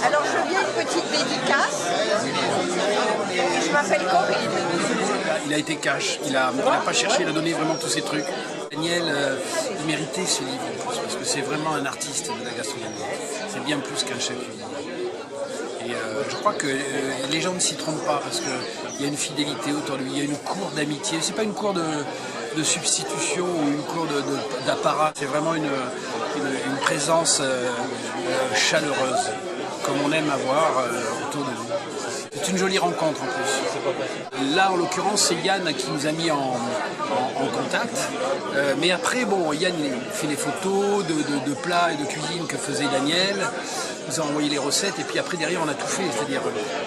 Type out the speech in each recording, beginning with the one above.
Alors je viens une petite dédicace. Je m'appelle Corinne. Il a été cash, il n'a pas cherché, il a donné vraiment tous ses trucs. Daniel, il méritait ce livre en plus, parce que c'est vraiment un artiste de la gastronomie. C'est bien plus qu'un chef cuisinier. Et je crois que les gens ne s'y trompent pas, parce qu'il y a une fidélité autour de lui, il y a une cour d'amitié. C'est pas une cour de substitution ou une cour d'apparat, c'est vraiment une présence chaleureuse, comme on aime avoir autour de nous. C'est une jolie rencontre en plus. Là, en l'occurrence, c'est Yann qui nous a mis en contact. Mais après, bon, Yann il fait les photos de plats et de cuisine que faisait Daniel. Il nous a envoyé les recettes et puis après, derrière, on a tout fait. C'est-à-dire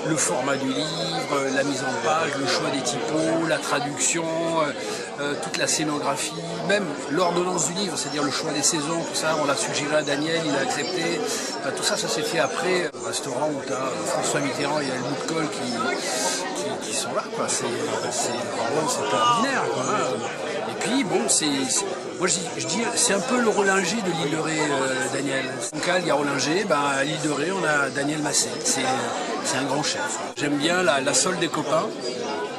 le format du livre, la mise en page, le choix des typos, la traduction, toute la scénographie, même l'ordonnance du livre, c'est-à-dire le choix des saisons, tout ça. On l'a suggéré à Daniel, il a accepté. Tout ça, ça s'est fait après. Au restaurant où tu as François Mitterrand et Helmut Kohl qui sont là, quoi. C'est pas ordinaire, quoi, hein. Et puis, bon, moi je dis, c'est un peu le Rollinger de l'île de Ré, Daniel. En cas, il y a Rollinger, à l'île de Ré, on a Daniel Massé. C'est un grand chef. J'aime bien la sole des copains.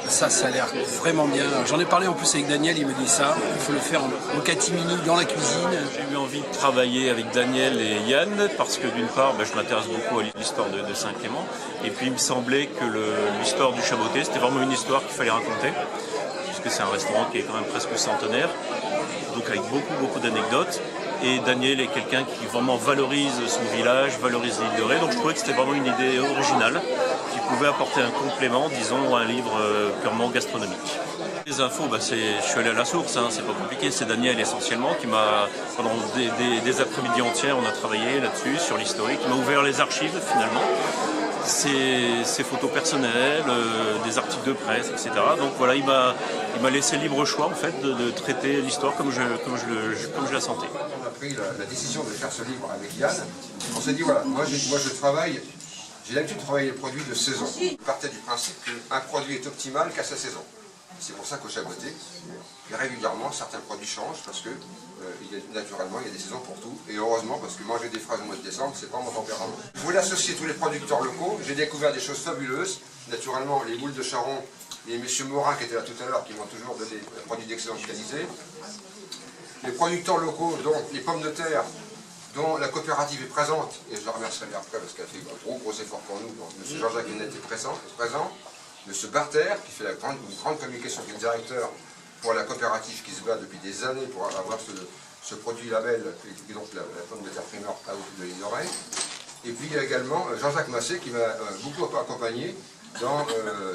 Ça a l'air vraiment bien. J'en ai parlé en plus avec Daniel, il me dit ça. Il faut le faire en catimini, dans la cuisine. J'ai eu envie de travailler avec Daniel et Yann parce que d'une part, je m'intéresse beaucoup à l'histoire de Saint-Clément. Et puis il me semblait que l'histoire du Chaboté, c'était vraiment une histoire qu'il fallait raconter. Puisque c'est un restaurant qui est quand même presque centenaire. Donc avec beaucoup d'anecdotes. Et Daniel est quelqu'un qui vraiment valorise son village, valorise l'île de Ré. Donc je trouvais que c'était vraiment une idée originale qui pouvait apporter un complément, disons, à un livre purement gastronomique. Les infos, je suis allé à la source, hein, c'est pas compliqué. C'est Daniel essentiellement qui m'a, pendant des après-midi entières, on a travaillé là-dessus, sur l'historique, qui m'a ouvert les archives finalement. Ses photos personnelles, des articles de presse, etc. Donc voilà, il m'a laissé libre choix en fait de traiter l'histoire comme je la sentais. On a pris la décision de faire ce livre avec Yann. On s'est dit voilà, moi je travaille, j'ai l'habitude de travailler les produits de saison. Je partais du principe qu'un produit est optimal qu'à sa saison. C'est pour ça qu'au Chaboté, régulièrement, certains produits changent parce que naturellement, il y a des saisons pour tout. Et heureusement, parce que manger des fraises au mois de décembre, c'est pas mon tempérament. Je voulais associer tous les producteurs locaux. J'ai découvert des choses fabuleuses. Naturellement, les moules de Charon, les messieurs Morin qui étaient là tout à l'heure, qui m'ont toujours donné des produits d'excellence qualité. Les producteurs locaux, dont les pommes de terre, dont la coopérative est présente, et je la remercierai bien après parce qu'elle a fait un gros effort pour nous. Donc, M. Jean-Jacques Guénet est présent. M. Barter, qui fait une grande communication, qui est le directeur pour la coopérative qui se bat depuis des années pour avoir ce produit label, qui est donc la pomme de terre primeur à hauteur de l'île de Ré. Et puis il y a également Jean-Jacques Massé qui m'a beaucoup accompagné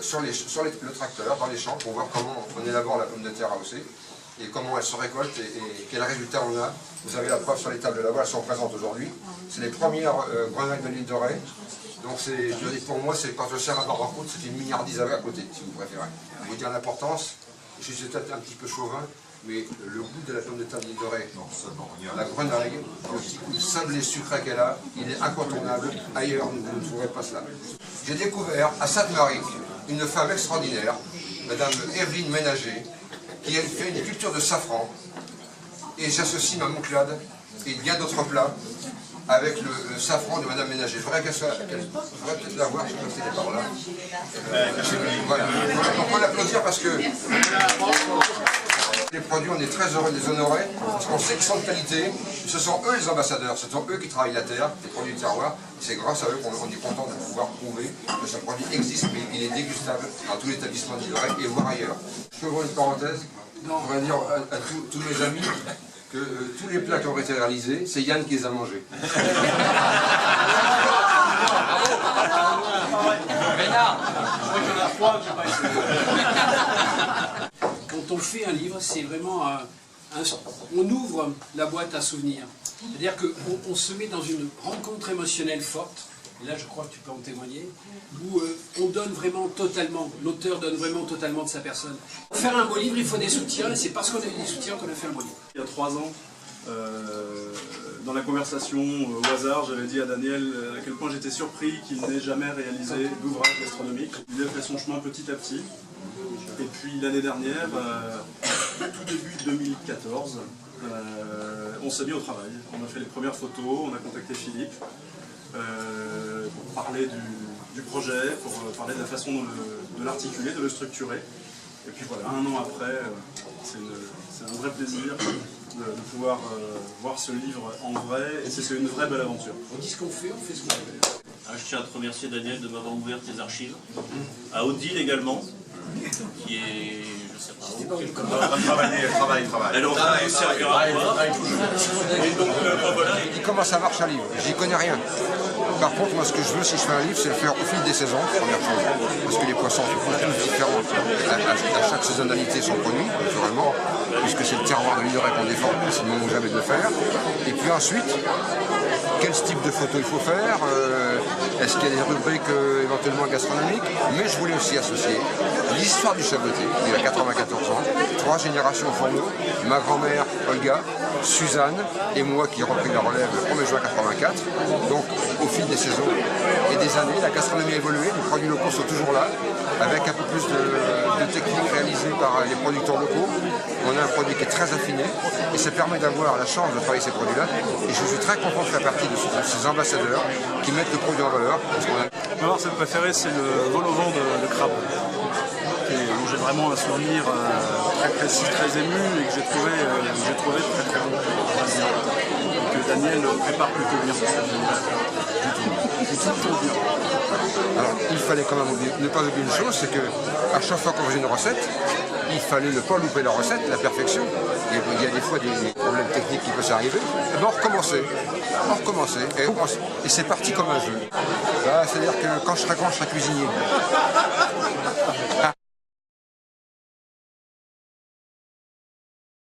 sur le tracteur, dans les champs, pour voir comment on élabore la pomme de terre AOC et comment elle se récolte et quel résultat on a. Vous avez la preuve sur les tables de la voie, elles sont présentes aujourd'hui. C'est les premières grenades de l'île de Ré. Donc pour moi, quand je sers un bar en croûte, c'est une mignardise à côté, si vous préférez. Je vous dire l'importance, je suis peut-être un petit peu chauvin, mais le goût de la pomme de terre d'île de Ré, la grenaille, le petit goût de sablé sucré qu'elle a, il est incontournable. Ailleurs, vous ne trouverez pas cela. J'ai découvert à Sainte-Marie une femme extraordinaire, Madame Evelyne Ménager, qui a fait une culture de safran. Et j'associe ma mouclade et bien d'autres plats avec le safran de Madame Ménager. Je voudrais peut-être la voir, je sais pas si elle est par là. Voilà. On peut l'applaudir parce que les produits, on est très heureux de les honorer, parce qu'on sait qu'ils sont de qualité. Ce sont eux les ambassadeurs, ce sont eux qui travaillent la terre, les produits de terroir. C'est grâce à eux qu'on est content de pouvoir prouver que ce produit existe, mais il est dégustable dans tout l'établissement d'Île de Ré et voire ailleurs. Je peux ouvrir une parenthèse. Je voudrais dire à tous mes amis que tous les plats qui ont été réalisés, c'est Yann qui les a mangés. Quand on fait un livre, c'est vraiment on ouvre la boîte à souvenirs. C'est-à-dire qu'on se met dans une rencontre émotionnelle forte, et là je crois que tu peux en témoigner, où on donne vraiment totalement, l'auteur donne vraiment totalement de sa personne. Pour faire un beau livre, il faut des soutiens, et c'est parce qu'on a eu des soutiens qu'on a fait un beau livre. Il y a 3 ans, Dans la conversation, au hasard, j'avais dit à Daniel à quel point j'étais surpris qu'il n'ait jamais réalisé d'ouvrage gastronomique. Il a fait son chemin petit à petit. Et puis l'année dernière, tout début 2014, on s'est mis au travail. On a fait les premières photos, on a contacté Philippe pour parler du projet, pour parler de la façon de l'articuler, de le structurer. Et puis voilà, 1 an après, c'est un vrai plaisir de pouvoir voir ce livre en vrai, et c'est une vraie belle aventure. On dit ce qu'on fait ce qu'on fait. Je tiens à te remercier Daniel de m'avoir ouvert tes archives. À Odile également, qui est, je sais pas où. Travail. Elle est en train de nous servir à boire. Et donc, voilà. Comment ça marche un livre? J'y connais rien. Par contre, moi, ce que je veux, si je fais un livre, c'est le faire au fil des saisons, première chose. Parce que les poissons sont tous différents. À chaque saisonnalité, son produit, naturellement, puisque c'est le terroir de l'Île qu'on défend, sinon jamais de le faire. Et puis ensuite, quel type de photo il faut faire, est-ce qu'il y a des rubriques éventuellement gastronomiques, mais je voulais aussi associer l'histoire du Chaboté, il a 94 ans, 3 générations au fourneau, ma grand-mère Olga, Suzanne et moi qui ai repris la relève le 1er juin 84. Donc au fil des saisons et des années, la gastronomie a évolué, les produits locaux sont toujours là, avec un peu plus de techniques réalisées par les producteurs locaux. On a un produit qui est très affiné et ça permet d'avoir la chance de travailler ces produits-là. Et je suis très content de faire partie de ces ambassadeurs qui mettent le produit en valeur. Ma recette préférée, c'est le vol au vent de crabe, dont j'ai vraiment un souvenir très précis, très ému, et que j'ai trouvé très bon. Et que Daniel prépare plutôt bien. Plutôt bien. Alors, il fallait quand même ne pas oublier une chose, c'est qu'à chaque fois qu'on faisait une recette, il fallait ne pas louper la recette, la perfection. Il y a des fois des problèmes techniques qui peuvent arriver. Et ben on recommençait. Et c'est parti comme un jeu. C'est-à-dire que quand je serai grand, je serai cuisinier.